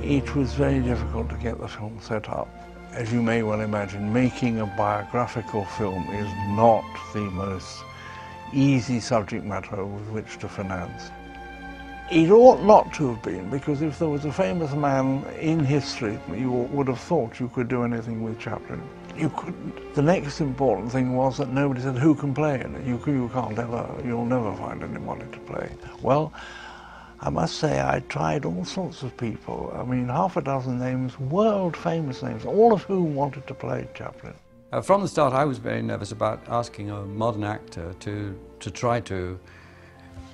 It was very difficult to get the film set up. As you may well imagine, making a biographical film is not the most easy subject matter with which to finance. It ought not to have been, because if there was a famous man in history, you would have thought you could do anything with Chaplin. You couldn't. The next important thing was that nobody said, who can play it? You'll never find anybody to play. Well, I must say I tried all sorts of people. I mean, half a dozen names, world-famous names, all of whom wanted to play Chaplin. From the start, I was very nervous about asking a modern actor to try to...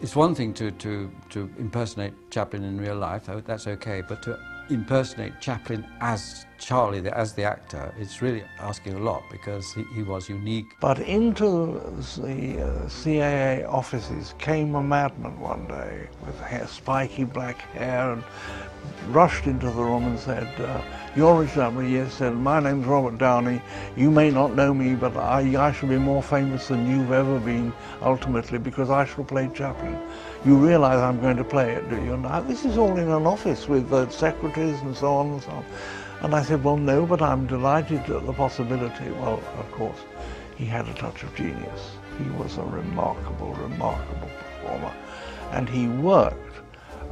It's one thing to impersonate Chaplin in real life, that's okay, but to impersonate Chaplin as Charlie, as the actor, it's really asking a lot because he was unique. But into the CAA offices came a madman one day with spiky black hair and rushed into the room and said, "You're Richard Chaplin?" Yes, said, "My name's Robert Downey. You may not know me, but I shall be more famous than you've ever been ultimately because I shall play Chaplin. You realize I'm going to play it, do you?" And this is all in an office with secretaries and so on and so on. And I said, "Well, no, but I'm delighted at the possibility." Well, of course, he had a touch of genius. He was a remarkable, remarkable performer. And he worked.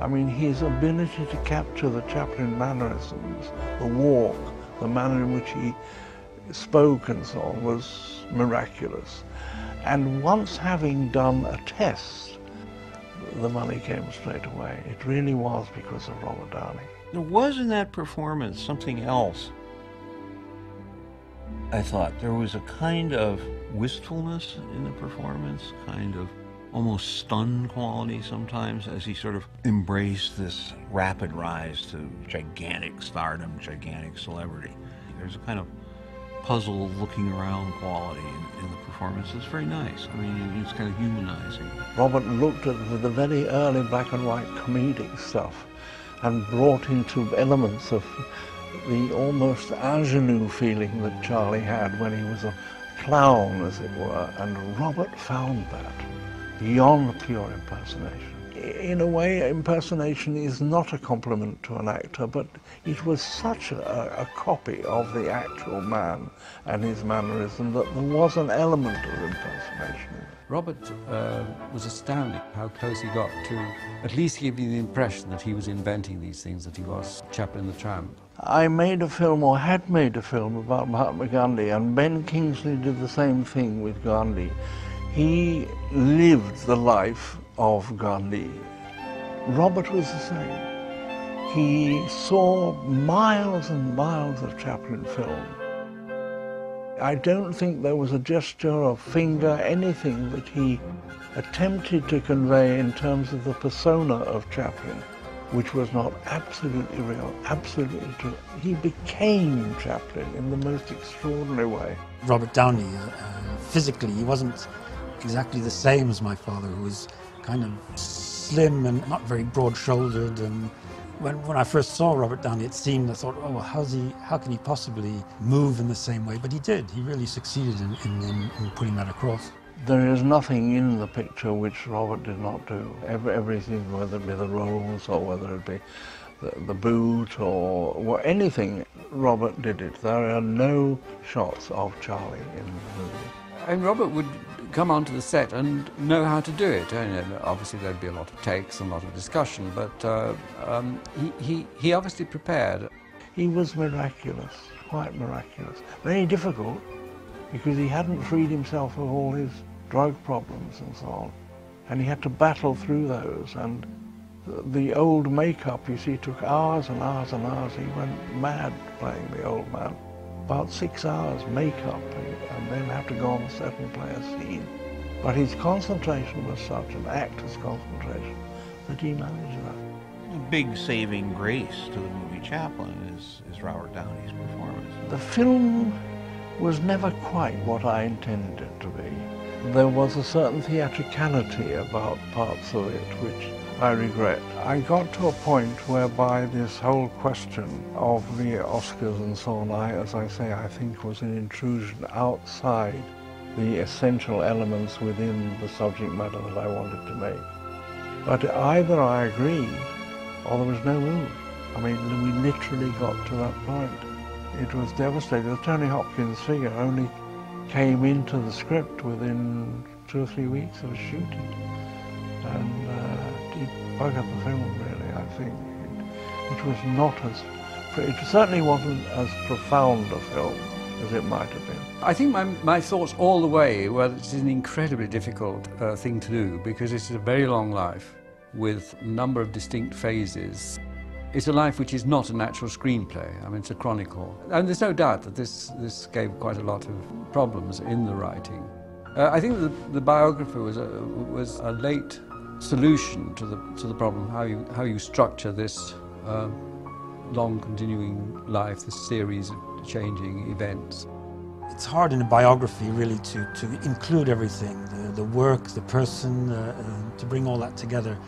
I mean, his ability to capture the Chaplin mannerisms, the walk, the manner in which he spoke and so on was miraculous. And once having done a test, the money came straight away. It really was because of Robert Downey. There was in that performance something else. I thought there was a kind of wistfulness in the performance, kind of almost stunned quality sometimes as he sort of embraced this rapid rise to gigantic stardom, gigantic celebrity. There's a kind of puzzle looking around quality in the performance. It's very nice. I mean, it's kind of humanizing. Robert looked at the very early black and white comedic stuff and brought into elements of the almost ingenue feeling that Charlie had when he was a clown, as it were, and Robert found that beyond pure impersonation. In a way, impersonation is not a compliment to an actor, but it was such a copy of the actual man and his mannerism that there was an element of impersonation in it. Robert was astounding how close he got to at least giving the impression that he was inventing these things, that he was Chaplin the Tramp. I made a film, or had made a film, about Mahatma Gandhi, and Ben Kingsley did the same thing with Gandhi. He lived the life of Gandhi. Robert was the same. He saw miles and miles of Chaplin film. I don't think there was a gesture, a finger, anything that he attempted to convey in terms of the persona of Chaplin, which was not absolutely real, absolutely true. He became Chaplin in the most extraordinary way. Robert Downey, physically, he wasn't exactly the same as my father, who was kind of slim and not very broad-shouldered. And when I first saw Robert Downey, it seemed, I thought, oh, well, how can he possibly move in the same way? But he did. He really succeeded in putting that across. There is nothing in the picture which Robert did not do. Everything, whether it be the rolls or whether it be the boot or anything, Robert did it. There are no shots of Charlie in the movie. And Robert would come onto the set and know how to do it. And obviously there'd be a lot of takes and a lot of discussion, but he obviously prepared. He was miraculous, quite miraculous. Very difficult, because he hadn't freed himself of all his drug problems and so on. And he had to battle through those. And the old makeup, you see, took hours and hours and hours. He went mad playing the old man. About 6 hours makeup, and then have to go on the set and play a scene. But his concentration was such, an actor's concentration, that he managed that. A big saving grace to the movie Chaplin is Robert Downey's performance. The film was never quite what I intended it to be. There was a certain theatricality about parts of it which I regret. I got to a point whereby this whole question of the Oscars and so on, as I say, I think was an intrusion outside the essential elements within the subject matter that I wanted to make. But either I agreed or there was no movie. I mean, we literally got to that point. It was devastating. The Tony Hopkins figure only came into the script within 2 or 3 weeks of shooting. And it buggered the film, really, I think. It was not as, it certainly wasn't as profound a film as it might have been. I think my thoughts all the way were it's an incredibly difficult thing to do because it's a very long life with a number of distinct phases. It's a life which is not a natural screenplay. I mean, it's a chronicle. And there's no doubt that this gave quite a lot of problems in the writing. I think the biography was a late solution to the problem, how you structure this long continuing life, this series of changing events. It's hard in a biography really to include everything, the work, the person, to bring all that together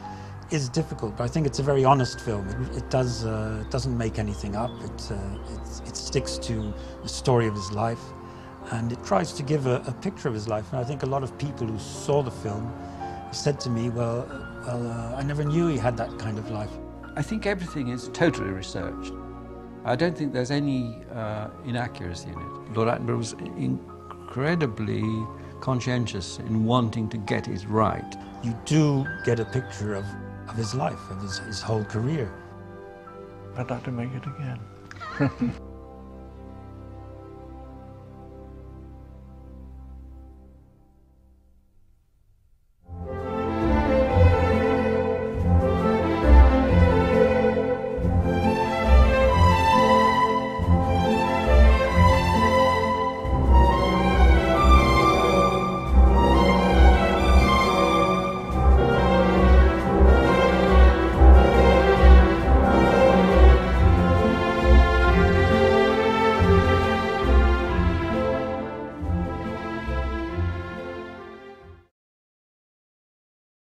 is difficult, but I think it's a very honest film. It doesn't make anything up. It sticks to the story of his life, and it tries to give a picture of his life. And I think a lot of people who saw the film said to me, well, I never knew he had that kind of life. I think everything is totally researched. I don't think there's any inaccuracy in it. Lord Attenborough was incredibly conscientious in wanting to get it right. You do get a picture of his life, of his whole career. I'd like to make it again.